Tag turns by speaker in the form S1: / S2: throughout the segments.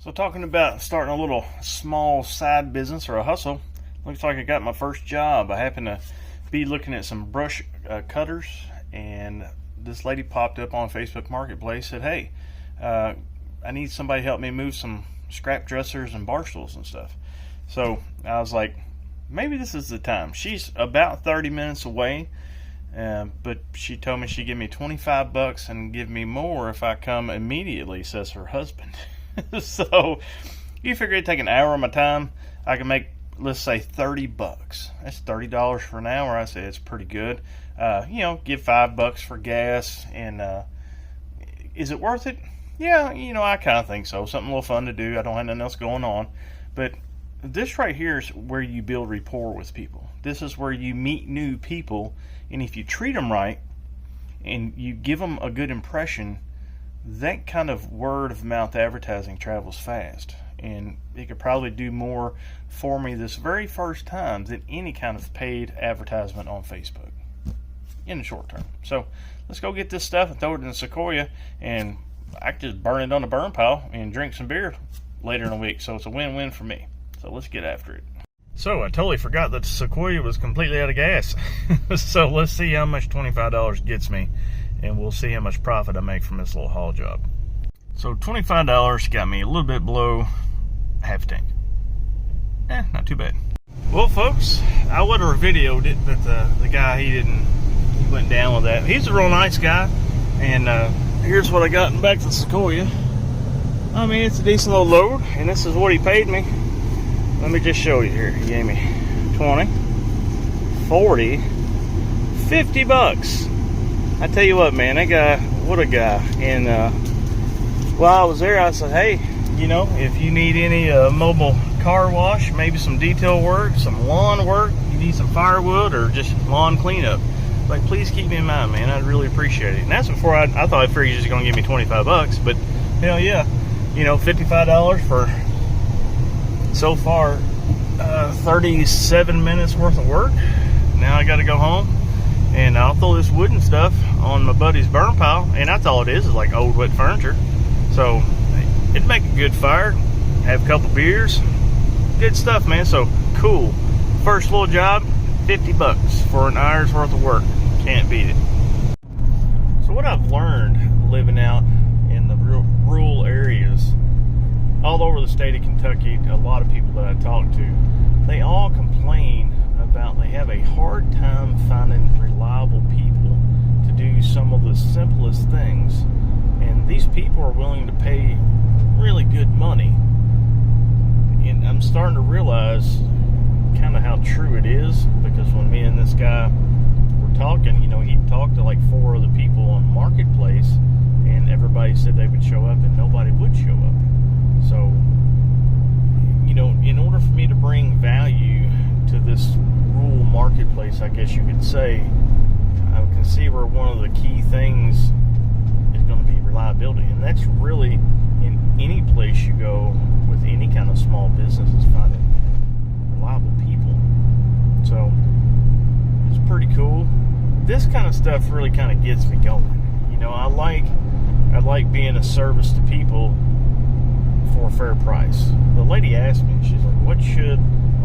S1: So talking about starting a little small side business or a hustle, looks like I got my first job. I happen to be looking at some brush cutters, and this lady popped up on Facebook Marketplace, said, hey, I need somebody to help me move some scrap dressers and bar stools and stuff. So I was like, maybe this is the time. She's about 30 minutes away, but she told me she'd give me $25 and give me more if I come immediately, says her husband. So you figure it'd take an hour of my time. I can make, let's say, $30. That's $30 for an hour. I say it's pretty good. Give $5 for gas, and is it worth it? Yeah, I kind of think so. Something a little fun to do. I don't have nothing else going on. But this right here is where you build rapport with people. This is where you meet new people, and if you treat them right and you give them a good impression, that kind of word of mouth advertising travels fast, and it could probably do more for me this very first time than any kind of paid advertisement on Facebook in the short term. So let's go get this stuff and throw it in the Sequoia, and I can just burn it on the burn pile and drink some beer later in the week. So it's a win-win for me. So let's get after it. So I totally forgot that the Sequoia was completely out of gas. So let's see how much $25 gets me, and we'll see how much profit I make from this little haul job. So $25 got me a little bit below half tank. Not too bad. Well, folks, I would have videoed it, but the guy, he went down with that. He's a real nice guy, and here's what I got in back to the Sequoia. I mean, it's a decent little load, and this is what he paid me. Let me just show you here. He gave me 20, 40, $50. I tell you what, man, that guy, what a guy. And while I was there, I said, hey, if you need any mobile car wash, maybe some detail work, some lawn work, you need some firewood or just lawn cleanup, like, please keep me in mind, man. I'd really appreciate it. And that's before I thought I figured he was just going to give me $25, but hell yeah, $55 for so far 37 minutes worth of work. Now I got to go home, and I'll throw this wooden stuff on my buddy's burn pile, and that's all it is like old wet furniture. So it'd make a good fire, have a couple beers, good stuff, man. So cool. First little job, $50 for an hour's worth of work. Can't beat it. So what I've learned living out in the rural areas all over the state of Kentucky, a lot of people that I talk to, they all complain about they have a hard time finding reliable people to do some of the simplest things, and these people are willing to pay really good money. And I'm starting to realize kind of how true it is, because when me and this guy were talking, he talked to like 4 other people on Marketplace, and everybody said they would show up, and nobody would show up. So, in order for me to bring value to this rural marketplace, I guess you could say, I can see where one of the key things is going to be reliability. And that's really in any place you go with any kind of small business, is finding reliable people. So, it's pretty cool. This kind of stuff really kind of gets me going. I like being a service to people for a fair price. The lady asked me, she's like,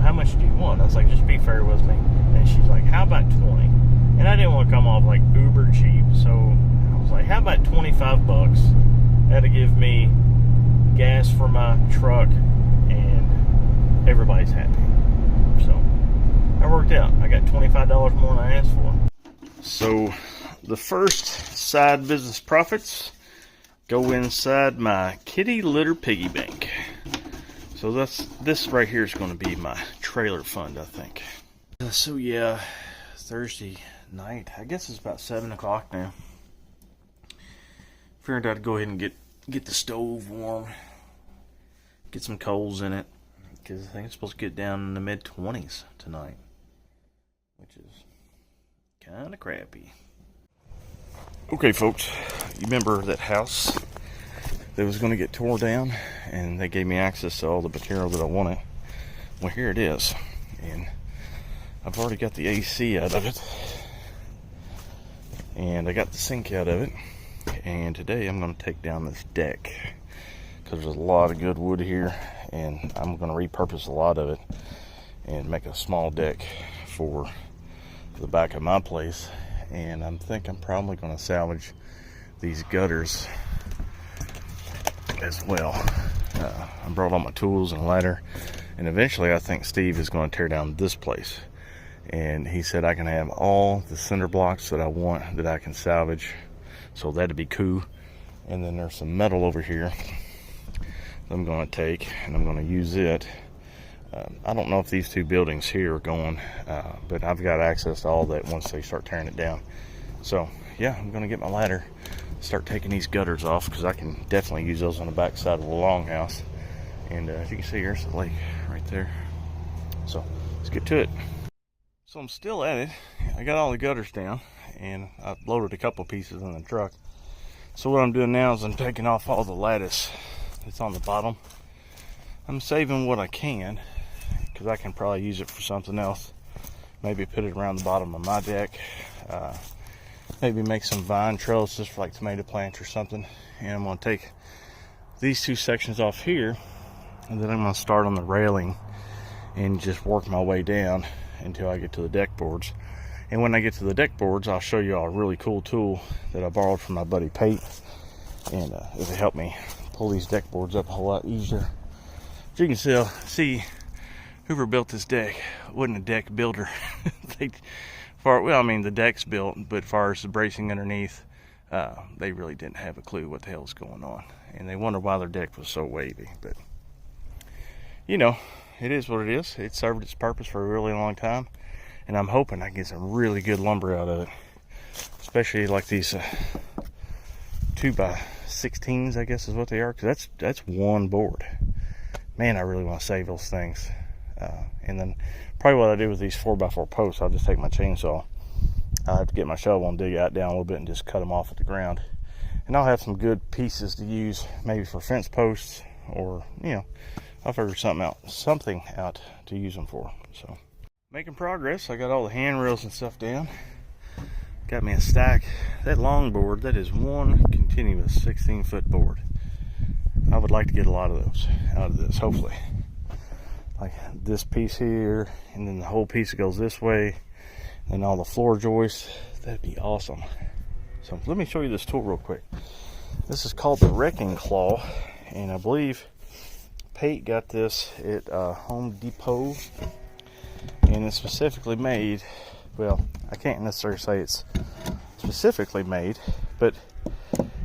S1: how much do you want? I was like, just be fair with me. And she's like, how about 20? And I didn't want to come off like uber cheap, so I was like, how about $25? That'll give me gas for my truck, and everybody's happy. So that worked out. I got $25 more than I asked for. So the first side business profits go inside my kitty litter piggy bank. So this right here is going to be my trailer fund, I think. So yeah, Thursday night, I guess it's about 7 o'clock now. Figured I'd go ahead and get the stove warm, get some coals in it, because I think it's supposed to get down in the mid-20s tonight, which is kind of crappy. Okay, folks, you remember that house that was going to get tore down, and they gave me access to all the material that I wanted? Well, here it is, and I've already got the AC out of it, and I got the sink out of it, and today I'm going to take down this deck because there's a lot of good wood here, and I'm going to repurpose a lot of it and make a small deck for the back of my place. And I'm probably going to salvage these gutters as well. I brought all my tools and a ladder, and eventually I think Steve is going to tear down this place, and he said I can have all the cinder blocks that I want that I can salvage, so that'd be cool. And then there's some metal over here that I'm going to take, and I'm going to use it. I don't know if these two buildings here are going, but I've got access to all that once they start tearing it down. So yeah, I'm going to get my ladder, start taking these gutters off, because I can definitely use those on the back side of the longhouse. And as you can see, here's the lake right there. So let's get to it. So I'm still at it. I got all the gutters down, and I've loaded a couple pieces in the truck. So what I'm doing now is I'm taking off all the lattice that's on the bottom. I'm saving what I can, because I can probably use it for something else. Maybe put it around the bottom of my deck. Maybe make some vine trellises for like tomato plants or something. And I'm going to take these two sections off here, and then I'm going to start on the railing and just work my way down until I get to the deck boards. And when I get to the deck boards, I'll show you all a really cool tool that I borrowed from my buddy Pate, and it'll help me pull these deck boards up a whole lot easier. As you can see, whoever built this deck wasn't a deck builder. The deck's built, but as far as the bracing underneath, they really didn't have a clue what the hell was going on, and they wonder why their deck was so wavy. But you know, it is what it is. It served its purpose for a really long time, and I'm hoping I can get some really good lumber out of it, especially like these 2x16s, I guess is what they are, because that's one board. Man, I really want to save those things. And then probably what I do with these 4x4 posts, I'll just take my chainsaw. I'll have to get my shovel and dig it down a little bit and just cut them off at the ground. And I'll have some good pieces to use, maybe for fence posts, or I'll figure something out to use them for. So making progress. I got all the handrails and stuff down. Got me a stack. That long board, that is one continuous 16-foot board. I would like to get a lot of those out of this, hopefully. Like this piece here, and then the whole piece that goes this way, and all the floor joists. That'd be awesome. So let me show you this tool real quick. This is called the Wrecking Claw, and I believe Pate got this at Home Depot, and it's specifically made, well, I can't necessarily say it's specifically made, but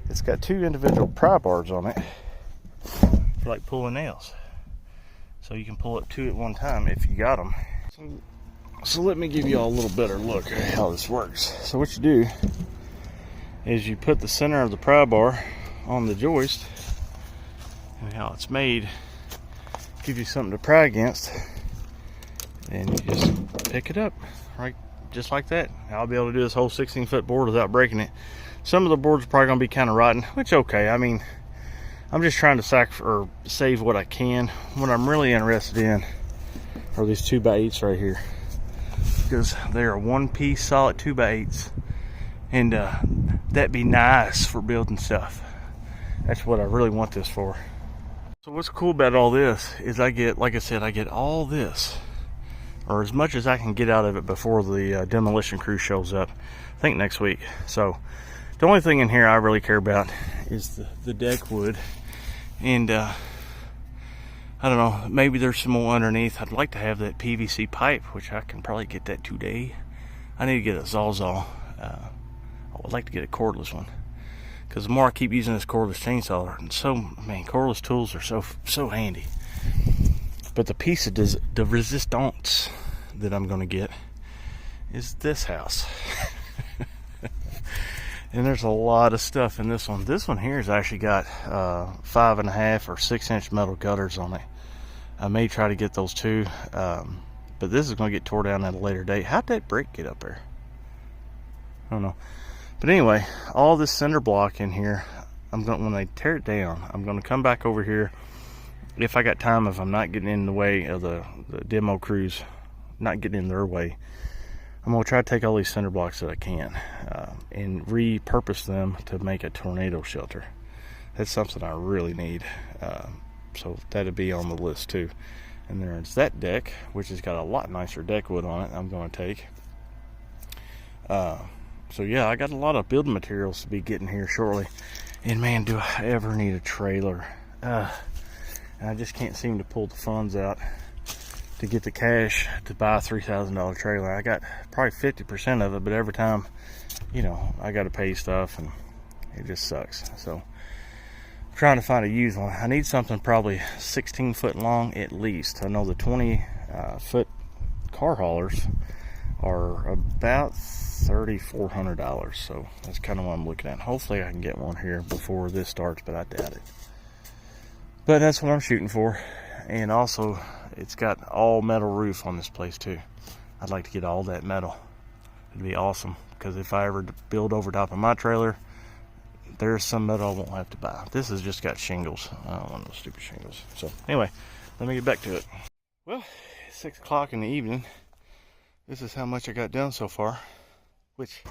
S1: it's got two individual pry bars on it for like pulling nails. So you can pull it two at one time if you got them. So let me give you all a little better look at how this works. So what you do is you put the center of the pry bar on the joist, and how it's made, give you something to pry against, and you just pick it up, right, just like that. I'll be able to do this whole 16-foot board without breaking it. Some of the boards are probably going to be kind of rotten, which okay. I mean, I'm just trying to save what I can. What I'm really interested in are these 2x8s right here, because they are one-piece solid 2x8s, and that'd be nice for building stuff. That's what I really want this for. So what's cool about all this is I get, like I said, I get all this, or as much as I can get out of it before the demolition crew shows up, I think next week. So the only thing in here I really care about is the deck wood, and I don't know, maybe there's some more underneath. I'd like to have that PVC pipe, which I can probably get that today. I need to get a Sawzall. I would like to get a cordless one, because the more I keep using this cordless chainsaw, and cordless tools are so handy. But the piece of the resistance that I'm going to get is this house. And there's a lot of stuff in this one. This one here has actually got 5.5 or 6 inch metal gutters on it. I may try to get those too, but this is going to get tore down at a later date. How'd that brick get up there? I don't know. But anyway, all this cinder block in here, when they tear it down, I'm going to come back over here if I got time, if I'm not getting in the way of the demo crews, not getting in their way. I'm going to try to take all these cinder blocks that I can and repurpose them to make a tornado shelter. That's something I really need. So that'd be on the list too. And there's that deck, which has got a lot nicer deck wood on it, I'm going to take. So yeah, I got a lot of building materials to be getting here shortly. And man, do I ever need a trailer. I just can't seem to pull the funds out to get the cash to buy a $3,000 trailer. I got probably 50% of it, but every time, you know, I got to pay stuff and it just sucks. So I'm trying to find a used one. I need something probably 16 foot long at least. I know the 20 foot car haulers are about $3,400, so that's kind of what I'm looking at. Hopefully I can get one here before this starts, but I doubt it. But that's what I'm shooting for. And also, it's got all metal roof on this place too. I'd like to get all that metal. It'd be awesome, because if I ever build over top of my trailer, there's some metal I won't have to buy. This has just got shingles. I don't want those stupid shingles. So anyway, let me get back to it. Well, it's 6 o'clock in the evening. This is how much I got done so far, which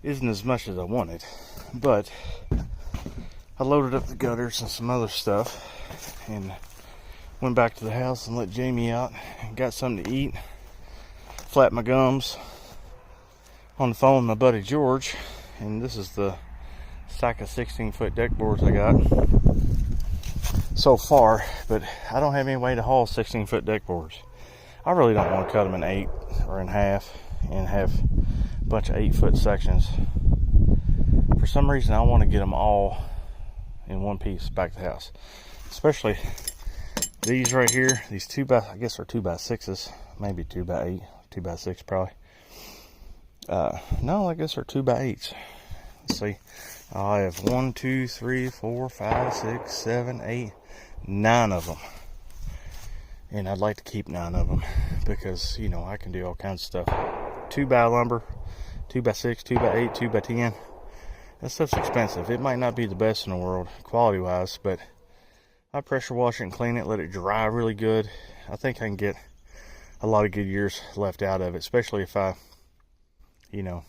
S1: isn't as much as I wanted, but I loaded up the gutters and some other stuff and went back to the house and let Jamie out and got something to eat, flapped my gums on the phone with my buddy George. And this is the stack of 16-foot deck boards I got so far, but I don't have any way to haul 16-foot deck boards. I really don't want to cut them in 8 or in half and have a bunch of 8-foot sections. For some reason, I want to get them all in one piece back to the house. Especially these right here, these I guess are 2x6s, maybe 2x8, 2x6 probably. No, I guess they're 2x8s. Let's see. I have 1, 2, 3, 4, 5, 6, 7, 8, 9 of them. And I'd like to keep 9 of them because, you know, I can do all kinds of stuff. 2x lumber, 2x6, 2x8, 2x10. That stuff's expensive. It might not be the best in the world quality wise, but I pressure wash it and clean it, let it dry really good. I think I can get a lot of good years left out of it, especially if I, you know,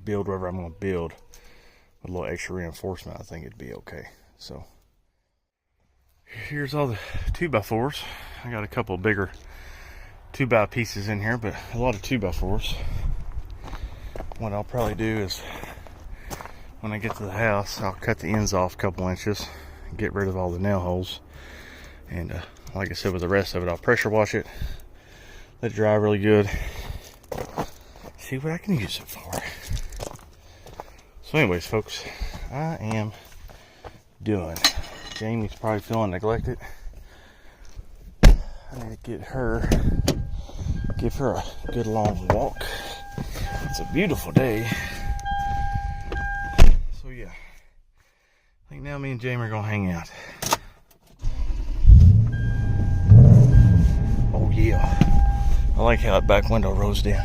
S1: build wherever I'm going to build with a little extra reinforcement. I think it'd be okay. So here's all the 2x4s. I got a couple of bigger 2x pieces in here, but a lot of 2x4s. What I'll probably do is when I get to the house, I'll cut the ends off a couple inches, get rid of all the nail holes, and like I said, with the rest of it, I'll pressure wash it, let it dry really good, see what I can use it for. So anyways, folks, I am done. Jamie's probably feeling neglected. I need to give her a good long walk. It's a beautiful day. So yeah, I think now me and Jamie are gonna hang out. Oh yeah, I like how that back window rolls down.